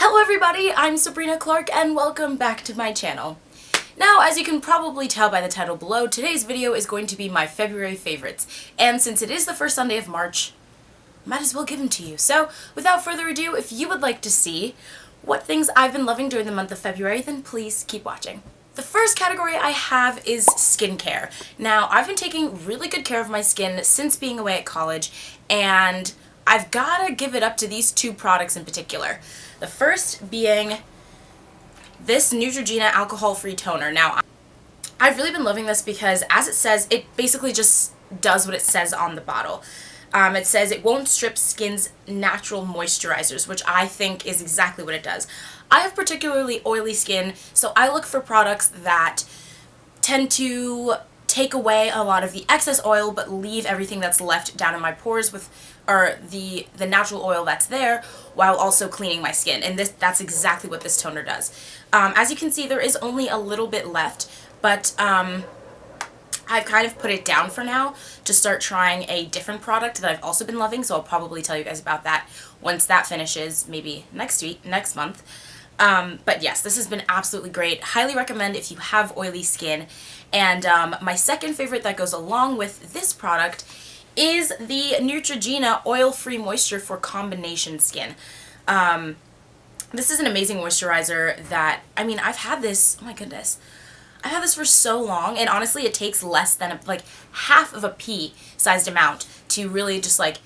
Hello everybody, I'm Sabrina Clarke and welcome back to my channel. Now, as you can probably tell by the title below, today's video is going to be my February favorites. And since it is the first Sunday of March, might as well give them to you. So, without further ado, if you would like to see what things I've been loving during the month of February, then please keep watching. The first category I have is skincare. Now, I've been taking really good care of my skin since being away at college, and I've gotta give it up to these two products in particular. The first being this Neutrogena alcohol-free toner. Now, I've really been loving this because, as it says, it basically just does what it says on the bottle. It says it won't strip skin's natural moisturizers, which I think is exactly what it does. I have particularly oily skin, so I look for products that tend to take away a lot of the excess oil but leave everything that's left down in my pores with the natural oil that's there while also cleaning my skin, and that's exactly what this toner does. As you can see, there is only a little bit left, but I've kind of put it down for now to start trying a different product that I've also been loving, so I'll probably tell you guys about that once that finishes, maybe next month. But yes, this has been absolutely great. Highly recommend if you have oily skin. And my second favorite that goes along with this product is the Neutrogena Oil-Free Moisture for Combination Skin. This is an amazing moisturizer that, I mean, I've had this, oh my goodness, I've had this for so long, and honestly it takes less than like half of a pea-sized amount to really just like,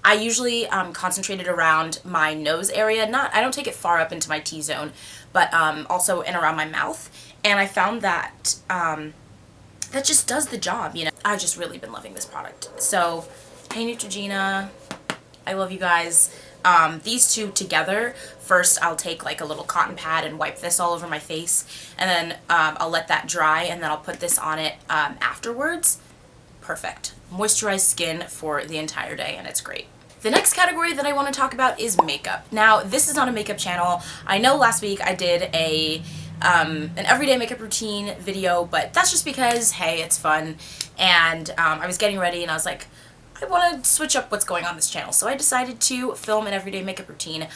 I usually concentrate it around my nose area. I don't take it far up into my T-zone, but also in around my mouth. And I found that that just does the job, you know. I've just really been loving this product. So, hey Neutrogena, I love you guys. These two together, first I'll take like a little cotton pad and wipe this all over my face, and then I'll let that dry, and then I'll put this on it afterwards. Perfect. Moisturized skin for the entire day, and it's great. The next category that I want to talk about is makeup. Now, this is not a makeup channel. I know last week I did an everyday makeup routine video, but that's just because, hey, it's fun, and I was getting ready and I was like, I want to switch up what's going on this channel, so I decided to film an everyday makeup routine.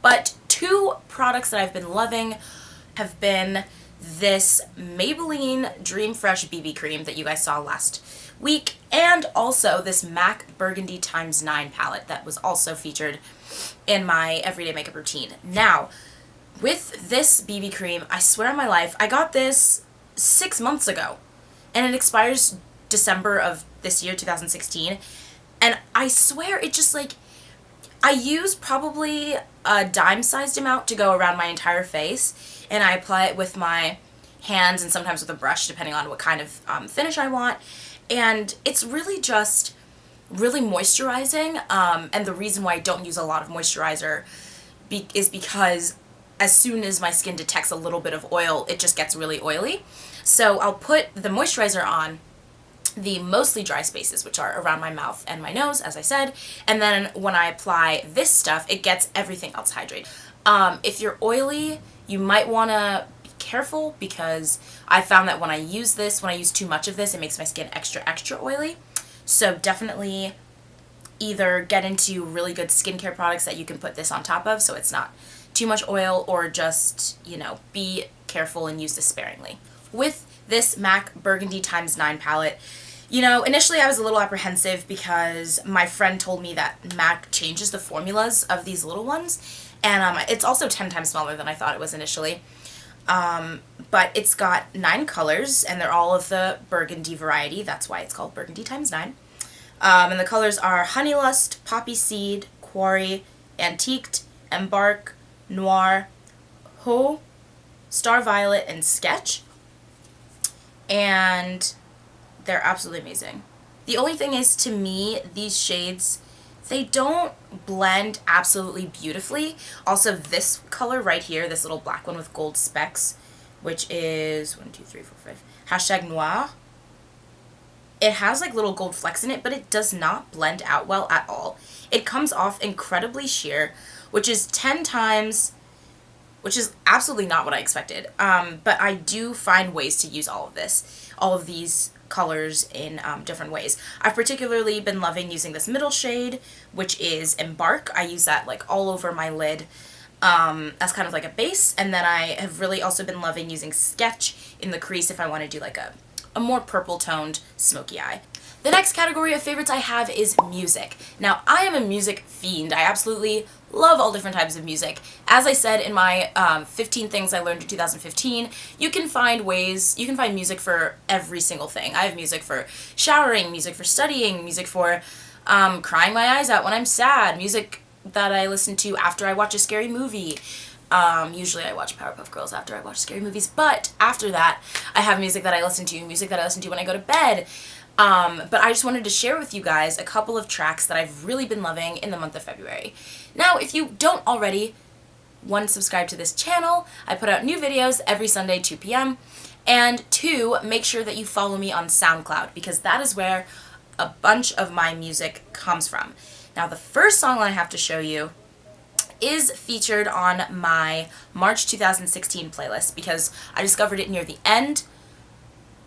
But two products that I've been loving have been this Maybelline Dream Fresh BB cream that you guys saw last week, and also this MAC Burgundy x9 palette that was also featured in my everyday makeup routine. Now, with this BB cream, I swear on my life, I got this 6 months ago, and it expires December of this year, 2016, and I swear it just like, I use probably a dime-sized amount to go around my entire face, and I apply it with my hands and sometimes with a brush depending on what kind of finish I want, and it's really just really moisturizing, and the reason why I don't use a lot of moisturizer is because as soon as my skin detects a little bit of oil, it just gets really oily. So I'll put the moisturizer on the mostly dry spaces, which are around my mouth and my nose, as I said, and then when I apply this stuff, it gets everything else hydrated. If you're oily, you might want to be careful, because I found that when I use too much of this, it makes my skin extra oily. So definitely either get into really good skincare products that you can put this on top of so it's not too much oil, or just, you know, be careful and use this sparingly. With this MAC Burgundy x9 palette, you know, initially I was a little apprehensive because my friend told me that MAC changes the formulas of these little ones, and it's also 10 times smaller than I thought it was initially. But it's got 9 colors, and they're all of the burgundy variety. That's why it's called Burgundy x9. And the colors are Honey Lust, Poppy Seed, Quarry, Antiqued, Embark, Noir, Ho, Star Violet, and Sketch. And they're absolutely amazing. The only thing is, to me, these shades, they don't blend absolutely beautifully. Also, this color right here, this little black one with gold specks, which is hashtag Noir. It has like little gold flecks in it, but it does not blend out well at all. It comes off incredibly sheer, which is 10 times, which is absolutely not what I expected. But I do find ways to use all of these colors in different ways. I've particularly been loving using this middle shade, which is Embark. I use that like all over my lid. as kind of like a base, and then I have really also been loving using Sketch in the crease if I want to do like a more purple toned smoky eye. The next category of favorites I have is music. Now, I am a music fiend. I absolutely love all different types of music. As I said in my 15 things I learned in 2015, you can find music for every single thing. I have music for showering, music for studying, music for crying my eyes out when I'm sad, music that I listen to after I watch a scary movie. Usually I watch Powerpuff Girls after I watch scary movies, but after that, I have music that I listen to when I go to bed. But I just wanted to share with you guys a couple of tracks that I've really been loving in the month of February. Now, if you don't already, one, subscribe to this channel. I put out new videos every Sunday, 2 p.m. And two, make sure that you follow me on SoundCloud, because that is where a bunch of my music comes from. Now, the first song I have to show you is featured on my March 2016 playlist, because I discovered it near the end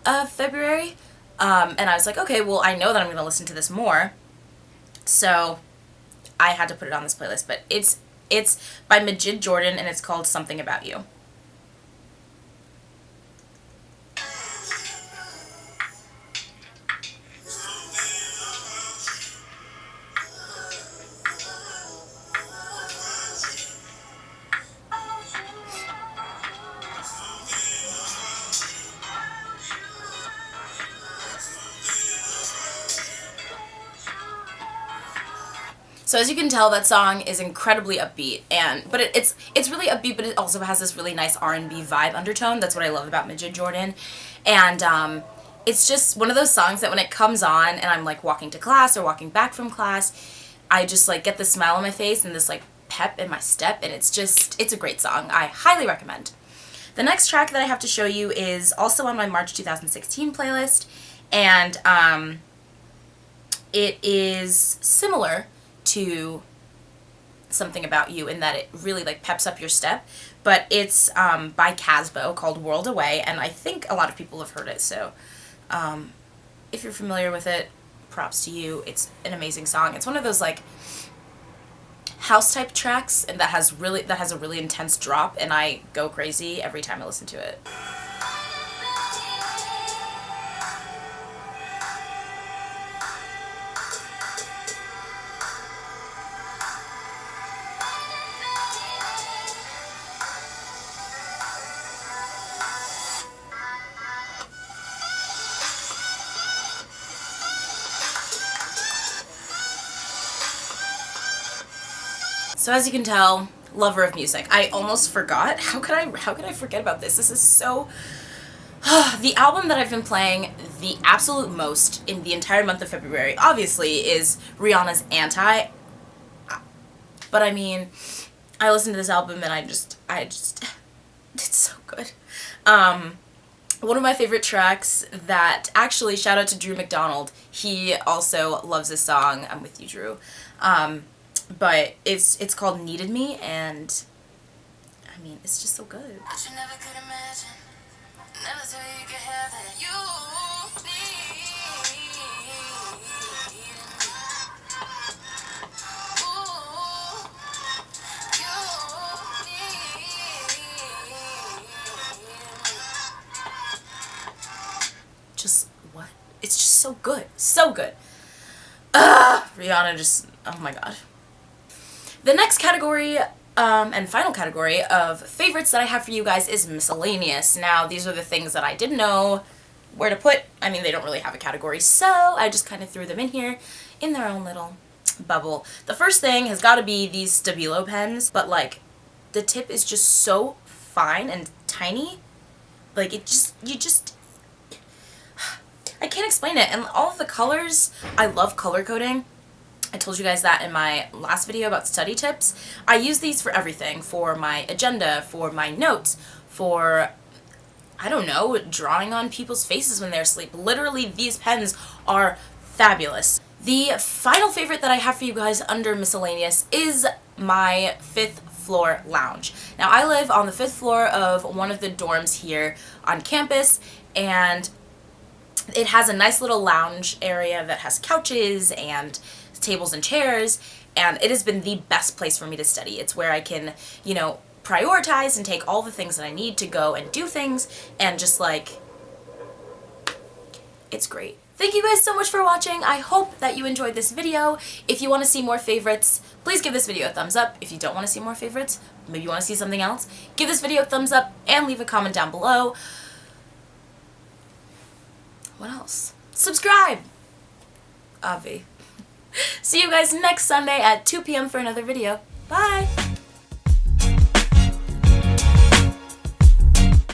of February. And I was like, okay, well, I know that I'm going to listen to this more, so I had to put it on this playlist. But it's by Majid Jordan, and it's called Something About You. So as you can tell, that song is incredibly upbeat, but it's really upbeat, but it also has this really nice R&B vibe undertone. That's what I love about Majid Jordan. And it's just one of those songs that when it comes on and I'm like walking to class or walking back from class, I just like get this smile on my face and this like pep in my step, and it's a great song. I highly recommend. The next track that I have to show you is also on my March 2016 playlist, and it is similar to Something About You in that it really like peps up your step, but it's by Casbo, called World Away, and I think a lot of people have heard it, so if you're familiar with it, props to you. It's an amazing song. It's one of those like house type tracks, and that has a really intense drop, and I go crazy every time I listen to it. So as you can tell, lover of music. I almost forgot. How could I forget about this? This is so... The album that I've been playing the absolute most in the entire month of February, obviously, is Rihanna's Anti. But I mean, I listened to this album and I just, it's so good. One of my favorite tracks that, actually, shout out to Drew McDonald. He also loves this song. I'm with you, Drew. But it's called Needed Me, and I mean, it's just so good. But you never could imagine, never thought you could have it. You just what? It's just so good, so good. Rihanna just, oh my god. The next category, and final category of favorites that I have for you guys is miscellaneous. Now, these are the things that I didn't know where to put. I mean, they don't really have a category, so I just kind of threw them in here in their own little bubble. The first thing has got to be these Stabilo pens, but like, the tip is just so fine and tiny. Like, I can't explain it. And all of the colors, I love color coding. I told you guys that in my last video about study tips. I use these for everything, for my agenda, for my notes, for, I don't know, drawing on people's faces when they're asleep. Literally, these pens are fabulous. The final favorite that I have for you guys under miscellaneous is my 5th floor lounge. Now, I live on the 5th floor of one of the dorms here on campus, and it has a nice little lounge area that has couches and tables and chairs, and it has been the best place for me to study. It's where I can, you know, prioritize and take all the things that I need to go and do things, and just like, it's great. Thank you guys so much for watching. I hope that you enjoyed this video. If you want to see more favorites, please give this video a thumbs up. If you don't want to see more favorites, maybe you want to see something else, give this video a thumbs up and leave a comment down below. What else? Subscribe! Avi. See you guys next Sunday at 2 p.m. for another video. Bye!